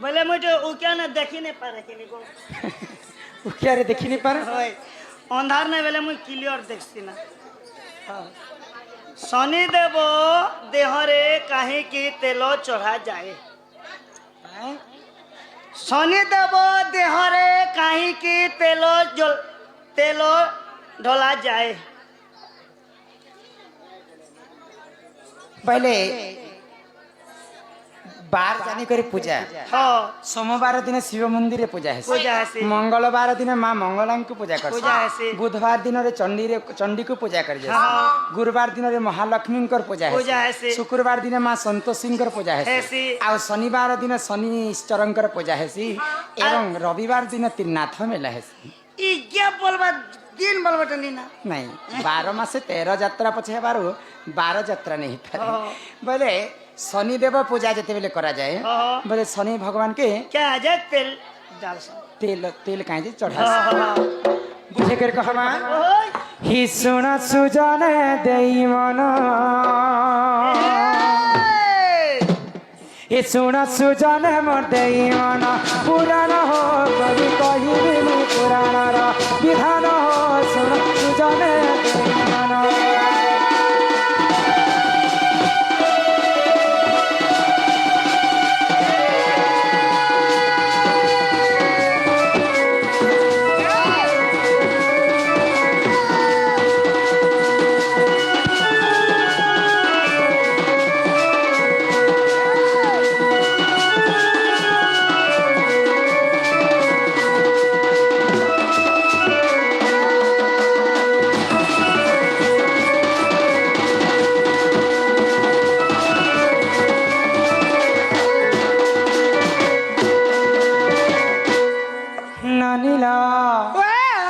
बोले मुझे उक्या ने देखी नहीं पारे के को उकिया रे देखि नहीं पारे होय अंधार ने बेले मुई क्लियर देखसी ना शनि देव देहरे काहे की तेलो चढ़ा जाए शनि देव देहरे काहे की तेलो ढोला जाए पहले बार जानी करे पूजा हाँ सोमवार दिन शिव मंदिर पूजा है पूजा है मंगलवार दिन माँ मंगला को पूजा कर पूजा है बुधवार दिन रे चंडी को पूजा कर हाँ। गुरुवार दिन रे महालक्ष्मी कर पूजा पूजा है है शुक्रवार दिन माँ संतोषी कर पूजा है आ शनिवार दिन शनिश्चर कर पूजा है एवं रविवार दिन त्रिनाथ मेला है क्या बोलबा दिन बोलबा टनी ना नहीं 12 मासे 13 यात्रा पछे बारो 12 यात्रा नहीं पारे बोले शनिदेव पूजा जिते बेले करा जाए बोले शनि भगवान के क्या आ जाए तेल डाल तेल तेल कहीं चढ़ा बुझे कर कहमा ही सुना सुजन देई मन हे सुना सुजन मोर देई मन पुराण हो कवि कहिबे पुराण रा विधान हो सुना सुजन देई मन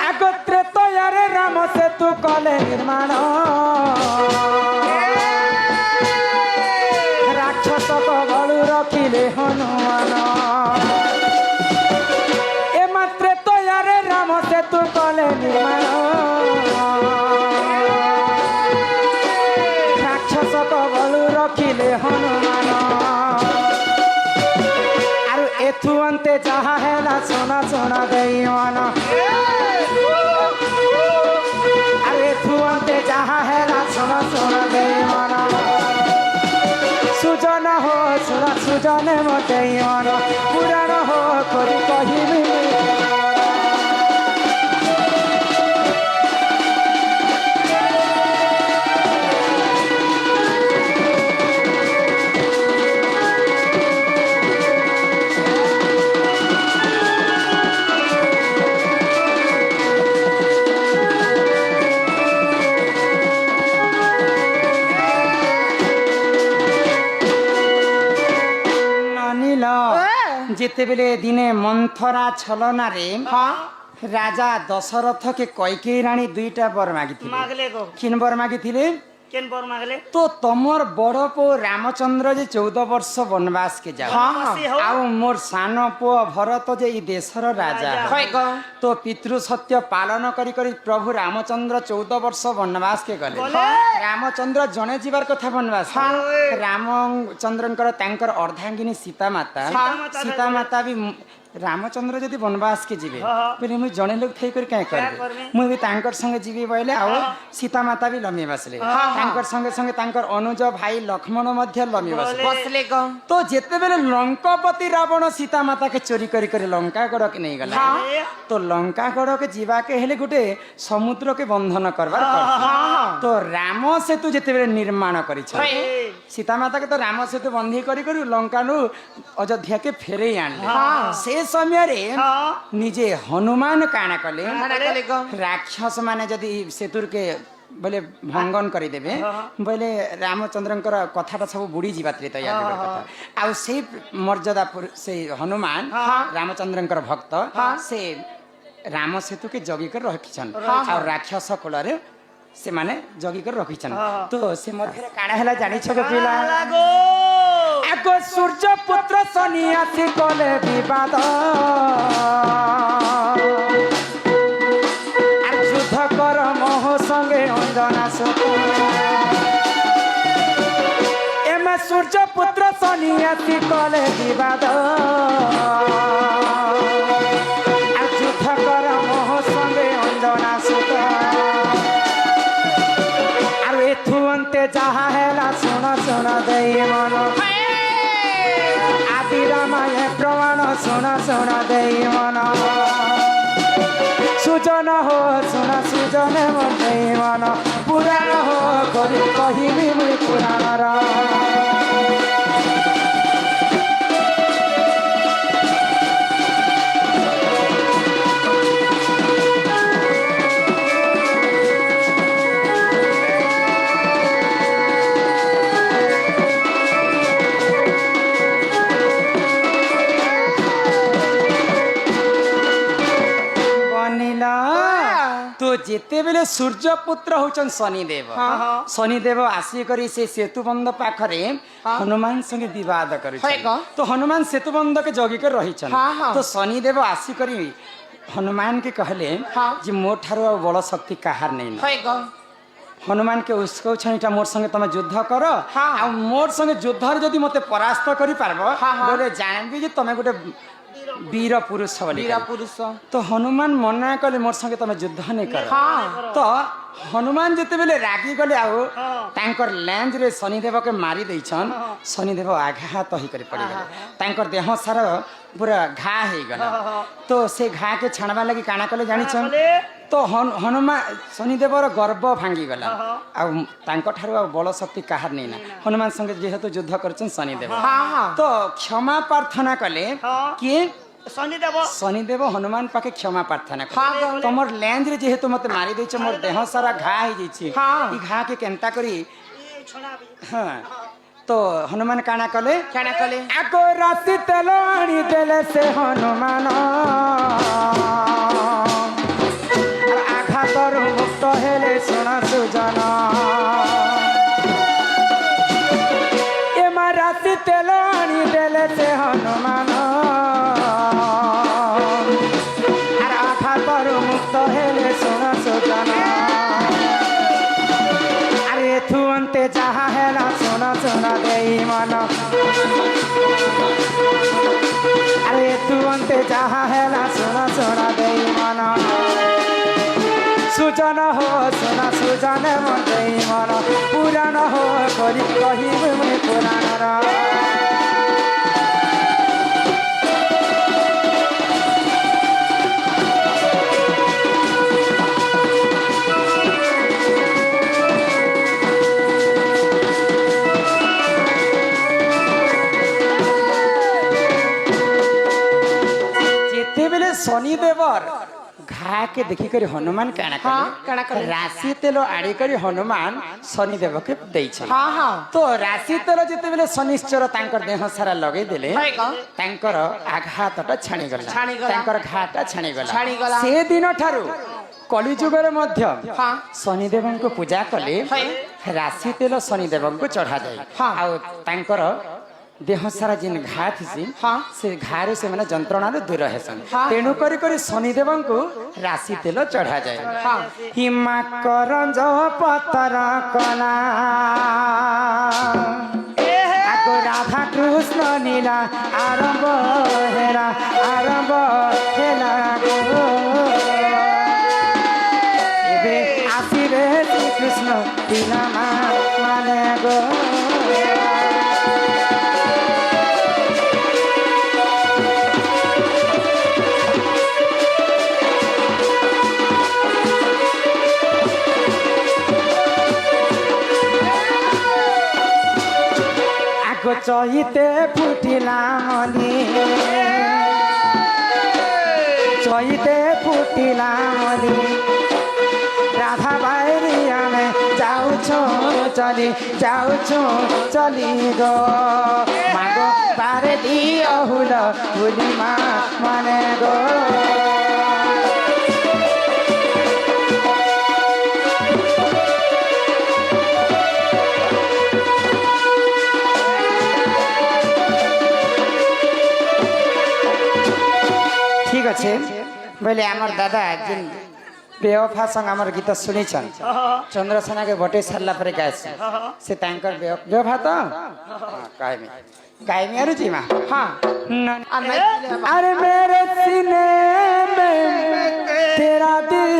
আগত্রে তৈয়ারে রাম সেতু কলে নির্মাণ রাক্ষস কবলু রখিলে হনুমান এ মাত্রে তৈয়ারে রাম সেতু কলে নির্মাণ রাক্ষস কবলু রখিলে হনুমান एथु अंते जहा है ना सोना सोना गई माना अरे एथु अंते जहा है ना सोना सोना गई माना सुजन हो सुना सुजन मते माना पुराण हो करी कहिबी जेते बेले दिने मंथरा छलना रे राजा दशरथ के कैकेयी रानी दुईटा बर मागिथिले मागले को किन बर मागिथिले केन बर मागले तो तमर बड़ पो रामचंद्र जे 14 वर्ष वनवास के जाओ आ मोर सानो पो भरत जे ई देशर राजा तो पितृ सत्य पालन करी करी प्रभु रामचंद्र 14 वर्ष वनवास के गले रामचंद्र जने जीवार कथा वनवास रामचंद्रंकर तांकर अर्धांगिनी सीता माता भी रामचंद्र जदि वनवास के जीवे बोले मुझे जड़े लोग थी कर क्या करबे मुझे तांकर संगे जीवी बोले आओ सीता माता भी लम्बी बसले तांकर संगे संगे तांकर अनुज भाई लक्ष्मण मध्य लम्बी बसले तो जेते बेले लंकापति रावण सीता माता के चोरी करी करी लंकागढ़ के नहीं गला तो लंकागढ़ के जीवा के हेले गुटे समुद्र के बंधन करबार तो राम सेतु जेते बेले निर्माण करी सीता माता के तो राम सेतु बंधी करी करी लंका नु अयोध्या के फेरे आनले से समय रे निजे हनुमान काना कले राक्षस माने जदि सेतुर के बोले भंगन करी देबे बोले रामचंद्रंकर कथाटा सब बुड़ी जीवात्री तैयार कथा आ से मर्यादा से हनुमान रामचंद्रंकर भक्त से राम सेतु के जगी कर रखिछन और राक्षस कुल रे से माने जगी कर रखिछन तो से मध्य काना हला जानि छ पिला आगो सूर्य पुत्र शनि आसी कले विवाद युद्ध कर मोह संगे अंजना सुख एम सूर्य पुत्र शनि आसी कले विवाद सुना सुना देई मन सुजन हो सुना सुजन मोर देई मन पुराण हो करी कहिबी मुई पुराणर तो जेते बेले सूर्य पुत्र होचन शनिदेव शनिदेव आसिकरी से सेतुबंध पाखरे हनुमान संगे विवाद करे तो हनुमान सेतुबंध के जगी कर रही तो शनिदेव आसिकरी हनुमान के कहले जे मोर ठारो बल शक्ति कहार नहीं हनुमान के उसको छनिटा मोर संगे तमे युद्ध कर आ मोर संगे युद्ध जदी मते परास्त करि पारबो बोले जानबी जे तमे गुटे वीर पुरुष वीर पुरुष तो हनुमान मना कले मोर संगे तमे युद्ध नहीं कर तो हनुमान जेते बेले रागी गले आउ तांकर लेंज रे शनिदेव के मारी दैछन शनिदेव आघात ही करे पड़ी गले तांकर देह सारा पूरा घा हे गला तो से घा के छाणबा लगी काना कले जानि छन तो हनुमान शनिदेवर गर्व भांगी गला आ तांको ठारो बल शक्ति काहार नहीं ना हनुमान संगे जेहेतु युद्ध करछन शनिदेव तो क्षमा प्रार्थना कले कि शनिदेव हनुमान पाके क्षमा प्रार्थना कर तमर लेंज रे जेहेतु मते मारी दैछ मोर देह सारा घा हे जैछि ई घा के केनता करी हां तो हनुमान काना कले आको राति तेलाणी देले से हनुमान आघातर मुक्त हेले सुना सुजन एमा राति तेलाणी देले से हनुमान आघातर मुक्त हेले सुना सुजन अरे थु अंते जहा हेला सुना सुना देई मन अरे तू अंते जहा हेला सुना सुना देई मन सुजन हो सुना सुजन मन देई मन पुराण हो करी कहिबे मुई पुराणर शनिदेवर घा के देखी करी हनुमान काना करे राशि तेल आड़ी करी हनुमान शनिदेव के दैछ तो राशि तेल जेते बेले शनिश्चर तांकर देह सारा लगे देले तांकर आघातटा छाणी गला तांकर घाटा छाणी गला से दिन ठारू कलिजुग रे मध्य शनिदेव को पूजा कले राशि तेल शनिदेव को चढ़ा जाए आ तांकर देह सारा जिन घा थी से घारे से माने जंत्रणा दूर हेसन तेणु करी करी शनिदेव को राशि तेल चढ़ा जाए हिमा करंज पतर कला आको राधा कृष्ण नीला आरंभ हेला एबे आसिबे श्री कृष्ण लीला माने गो चहिते फुटिला मली चहिते फुटिला मली राधा बारिया में जाऊ चली गो मागो बारे दियो हुल हुली माने गो ठीक अच्छे बोले आमर दादा जिन बेवफा संग आमर गीत सुनी चंद्रसेना के बटे सारा पर गाय से तांकर बेवफा तो कायमी अरु जी मां हां अरे मेरे सीने में तेरा दिल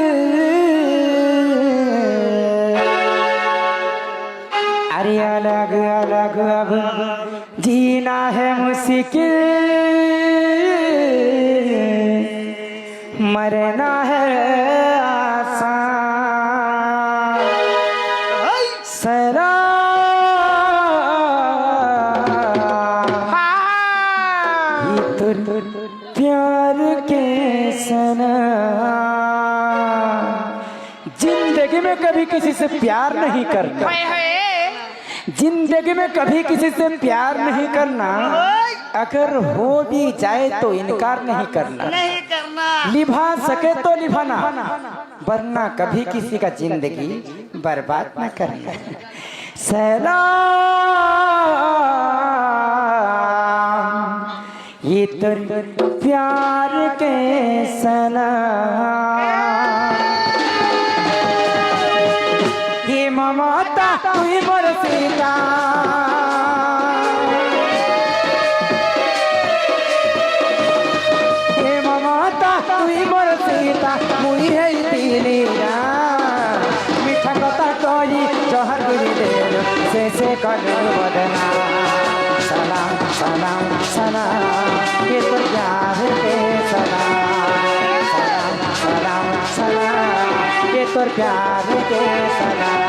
अरे अलग अलग अब जीना है मुश्किल मरना है आसान सरा प्यार के सना। जिंदगी में कभी किसी से प्यार नहीं करना, जिंदगी में कभी किसी से प्यार नहीं करना, अगर हो भी जाए तो इनकार नहीं करना, नहीं करना, निभा सके तो निभाना, वरना कभी किसी का जिंदगी बर्बाद न करना। सलाम ये तो प्यार के सलाम, ये ममता तुई मोर सीता, ये ममता तुई मोर सीता, मुई है तीलिया मीठा कथा कही जहर गुरी देर से कर बदना। सलाम सलाम सलाम ये तो प्यार के सलाम, सलाम सलाम सलाम ये तो प्यार के सलाम।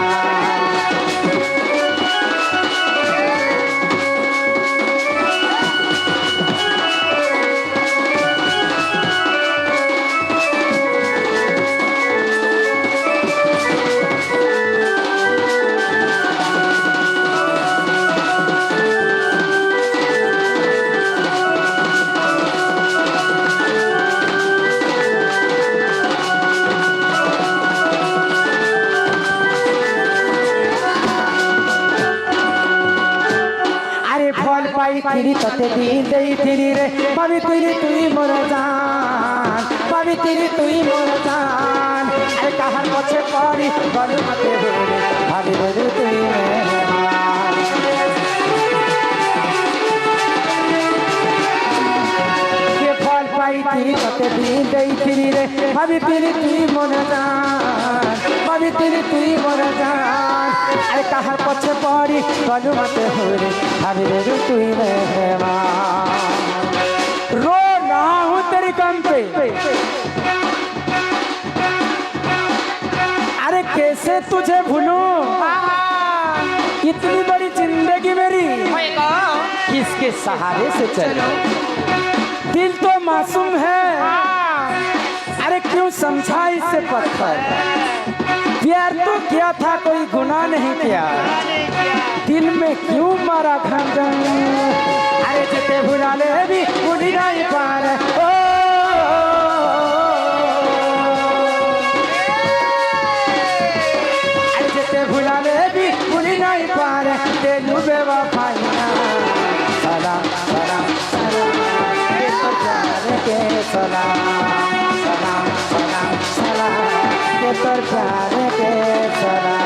पाई तते दिन देई फिरी रे पावी तुई मोर जान, पावी तुई मोर जान। अरे कहार पछे पड़ी गलु मते रे भाभी रे तुई मेहमान। ये फल पाई तते दिन देई फिरी रे पावी तुई मोर जान, पावी तुई मोर जान। अरे कहार पछे पड़ी गलु मते रे भाभी रे तुई मेहमान। रो रहा हूँ तेरी कम पे, अरे कैसे तुझे भूलूं, इतनी बड़ी जिंदगी मेरी किसके सहारे से चलूं। दिल तो मासूम है, अरे क्यों समझा इसे पत्थर। प्यार तो किया था कोई गुनाह नहीं किया, दिल में क्यों मारा खंजर। अरे जिते भुला ले भी भूली नहीं पार, अरे जिते भुला ले भी भूली नहीं पार। तेलू बेवफाइया सलाम सलाम सलाम ये तो प्यार के सलाम, सलाम सलाम सलाम ये तो प्यार के सलाम।